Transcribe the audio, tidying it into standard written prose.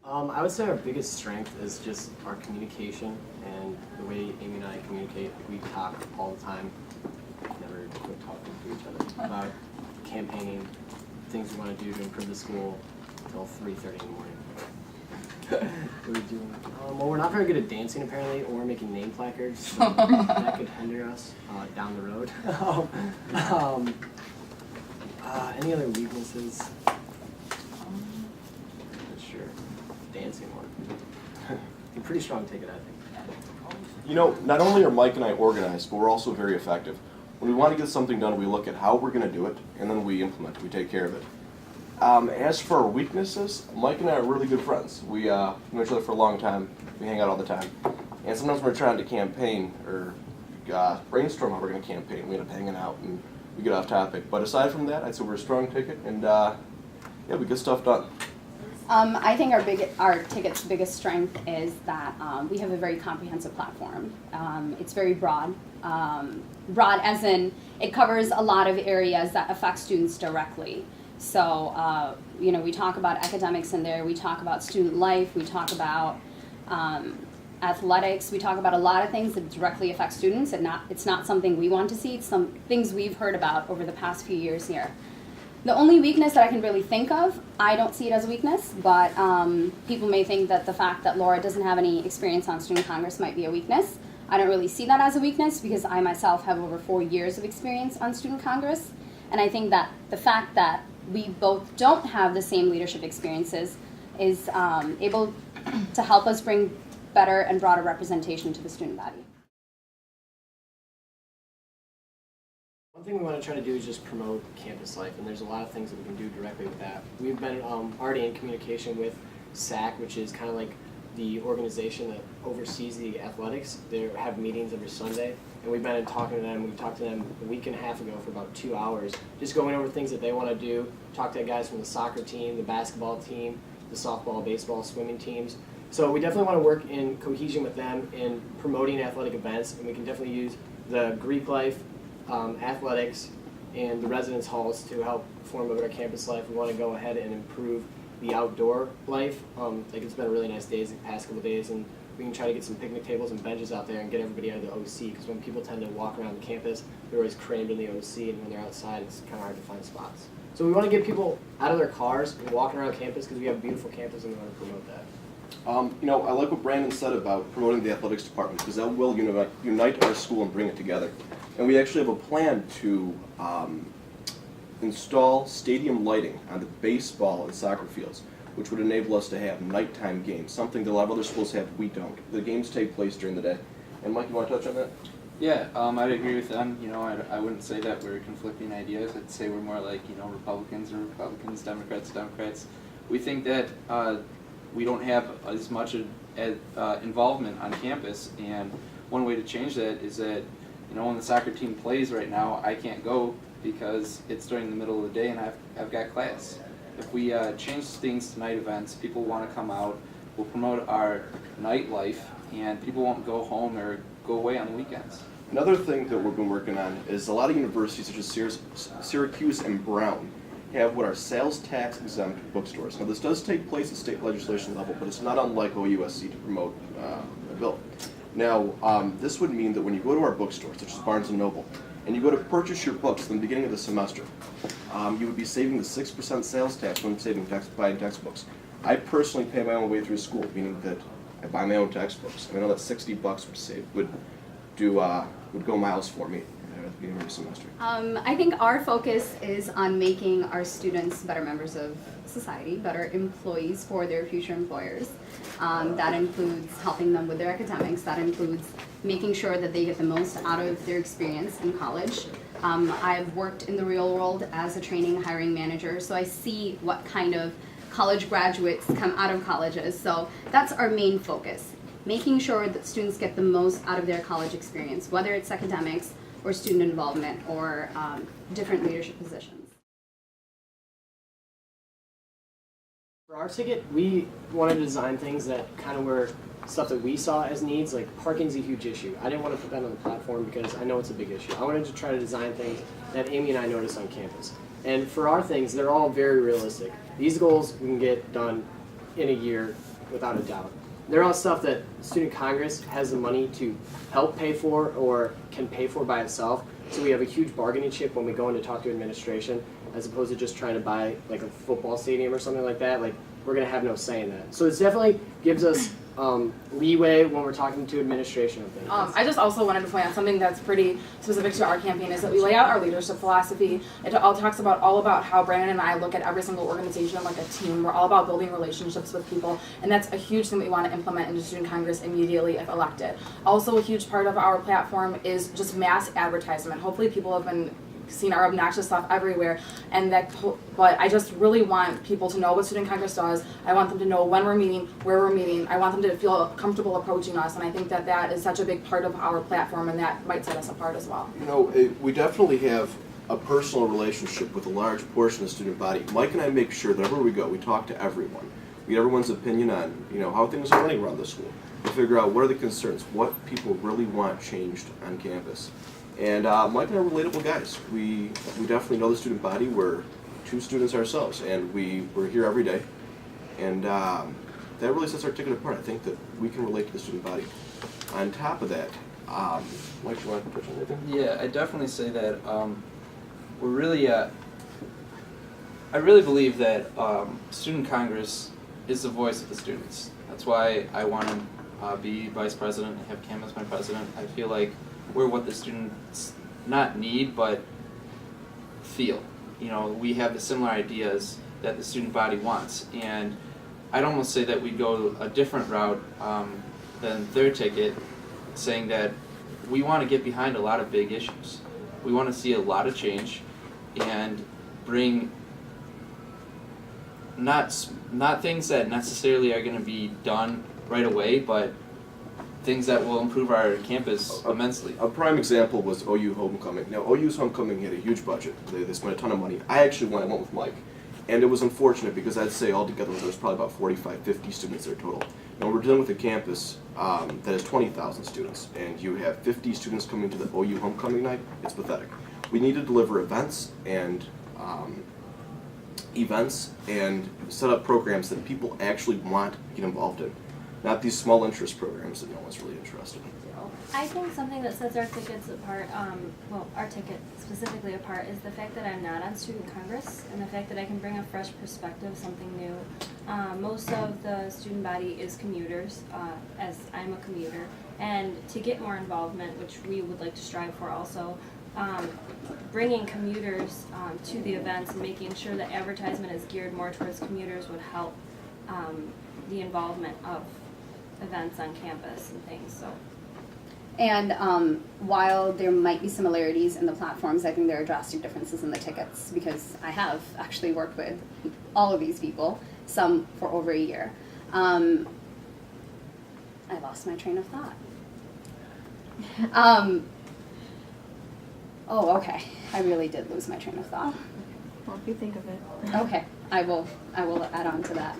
I would say our biggest strength is just our communication and the way Amy and I communicate. We talk all the time, never quit talking to each other about campaigning, things we want to do to improve the school until 3:30 in the morning. What are we doing? Well, we're not very good at dancing apparently, or making name placards. So that could hinder us down the road. Any other weaknesses? Sure. Dancing one. A pretty strong ticket, I think. You know, not only are Mike and I organized, but we're also very effective. When we want to get something done, we look at how we're going to do it, and then we implement it. We take care of it. As for our weaknesses, Mike and I are really good friends. We know each other for a long time. We hang out all the time. And sometimes when we're trying to campaign or brainstorm how we're going to campaign, we end up hanging out and we get off topic. But aside from that, I'd say we're a strong ticket, and yeah, we get stuff done. I think our ticket's biggest strength is that we have a very comprehensive platform. It's very broad. Broad as in it covers a lot of areas that affect students directly. So, you know, we talk about academics in there, we talk about student life, we talk about athletics, we talk about a lot of things that directly affect students. It's not something we want to see, it's some things we've heard about over the past few years here. The only weakness that I can really think of, I don't see it as a weakness, but people may think that the fact that Laura doesn't have any experience on Student Congress might be a weakness. I don't really see that as a weakness because I myself have over 4 years of experience on Student Congress, and I think that the fact that we both don't have the same leadership experiences is able to help us bring better and broader representation to the student body. One thing we want to try to do is just promote campus life, and there's a lot of things that we can do directly with that. We've been already in communication with SAC, which is kind of like the organization that oversees the athletics. They have meetings every Sunday, and we've been talking to them. We talked to them a week and a half ago for about 2 hours, just going over things that they want to do. Talk to guys from the soccer team, the basketball team, the softball, baseball, swimming teams. So we definitely want to work in cohesion with them in promoting athletic events, and we can definitely use the Greek life, athletics, and the residence halls to help form over our campus life. We want to go ahead and improve the outdoor life. Like it's been really nice days the past couple days, and we can try to get some picnic tables and benches out there and get everybody out of the OC, because when people tend to walk around the campus, they're always crammed in the OC, and when they're outside, it's kind of hard to find spots. So we want to get people out of their cars and walking around campus because we have a beautiful campus and we want to promote that. You know, I like what Brandon said about promoting the athletics department, because that will unite our school and bring it together. And we actually have a plan to install stadium lighting on the baseball and soccer fields, which would enable us to have nighttime games, something that a lot of other schools have, we don't. The games take place during the day. And Mike, you want to touch on that? Yeah, I'd agree with them. You know, I wouldn't say that we're conflicting ideas. I'd say we're more like, you know, Republicans are Republicans, Democrats are Democrats. We think that we don't have as much involvement on campus, and one way to change that is that, you know, when the soccer team plays right now, I can't go because it's during the middle of the day and I've got class. If we change things to night events, people want to come out, we'll promote our nightlife, and people won't go home or go away on the weekends. Another thing that we've been working on is a lot of universities such as Syracuse and Brown have what are sales tax exempt bookstores. Now this does take place at state legislation level, but it's not unlike OUSC to promote a bill. Now this would mean that when you go to our bookstores, such as Barnes & Noble, and you go to purchase your books in the beginning of the semester, you would be saving the 6% sales tax when buying textbooks. I personally pay my own way through school, meaning that I buy my own textbooks. And I know that $60 would go miles for me at the beginning of the semester. I think our focus is on making our students better members of society, better employees for their future employers. That includes helping them with their academics. That includes making sure that they get the most out of their experience in college. I've worked in the real world as a training hiring manager, so I see what kind of college graduates come out of colleges. So that's our main focus, making sure that students get the most out of their college experience, whether it's academics or student involvement or different leadership positions. For our ticket, we wanted to design things that kind of were stuff that we saw as needs. Like parking's a huge issue. I didn't want to put that on the platform because I know it's a big issue. I wanted to try to design things that Amy and I noticed on campus. And for our things, they're all very realistic. These goals we can get done in a year without a doubt. They're all stuff that Student Congress has the money to help pay for or can pay for by itself. So we have a huge bargaining chip when we go in to talk to administration, as opposed to just trying to buy like a football stadium or something like that. Like, we're gonna have no say in that. So it definitely gives us leeway when we're talking to administration of things. I just also wanted to point out something that's pretty specific to our campaign is that we lay out our leadership philosophy. It all talks about all about how Brandon and I look at every single organization like a team. We're all about building relationships with people, and that's a huge thing that we want to implement into Student Congress immediately if elected. Also, a huge part of our platform is just mass advertisement. Hopefully people have been seen our obnoxious stuff everywhere, and but I just really want people to know what Student Congress does. I want them to know when we're meeting, where we're meeting. I want them to feel comfortable approaching us, and I think that that is such a big part of our platform, and that might set us apart as well. You know, we definitely have a personal relationship with a large portion of the student body. Mike and I make sure that wherever we go, we talk to everyone. We get everyone's opinion on, you know, how things are running around the school. We figure out what are the concerns, what people really want changed on campus. And Mike and I are relatable guys. We definitely know the student body. We're 2 students ourselves, and we're here every day. And that really sets our ticket apart. I think that we can relate to the student body. On top of that, Mike, you want to touch on anything? Yeah, I definitely say that we're really, I really believe that Student Congress is the voice of the students. That's why I want to be vice president and have Cam as my president. I feel like we're what the students not need, but feel. You know, we have the similar ideas that the student body wants, and I'd almost say that we go a different route than their ticket, saying that we want to get behind a lot of big issues. We want to see a lot of change and bring not things that necessarily are going to be done right away, but things that will improve our campus immensely. A prime example was OU Homecoming. Now, OU's Homecoming had a huge budget. They spent a ton of money. I went with Mike. And it was unfortunate because I'd say altogether there was probably about 45, 50 students there total. Now, we're dealing with a campus that has 20,000 students, and you have 50 students coming to the OU Homecoming night. It's pathetic. We need to deliver events and set up programs that people actually want to get involved in. Not these small interest programs that no one's really interested in. I think something that sets our tickets apart, well, our ticket specifically apart, is the fact that I'm not on Student Congress and the fact that I can bring a fresh perspective, something new. Most of the student body is commuters, as I'm a commuter, and to get more involvement, which we would like to strive for also, bringing commuters to the events and making sure that advertisement is geared more towards commuters would help the involvement of events on campus and things. So. And while there might be similarities in the platforms, I think there are drastic differences in the tickets, because I have actually worked with all of these people, some for over a year. I lost my train of thought. Oh, okay. I really did lose my train of thought. Well, if you think of it. Okay, I will add on to that.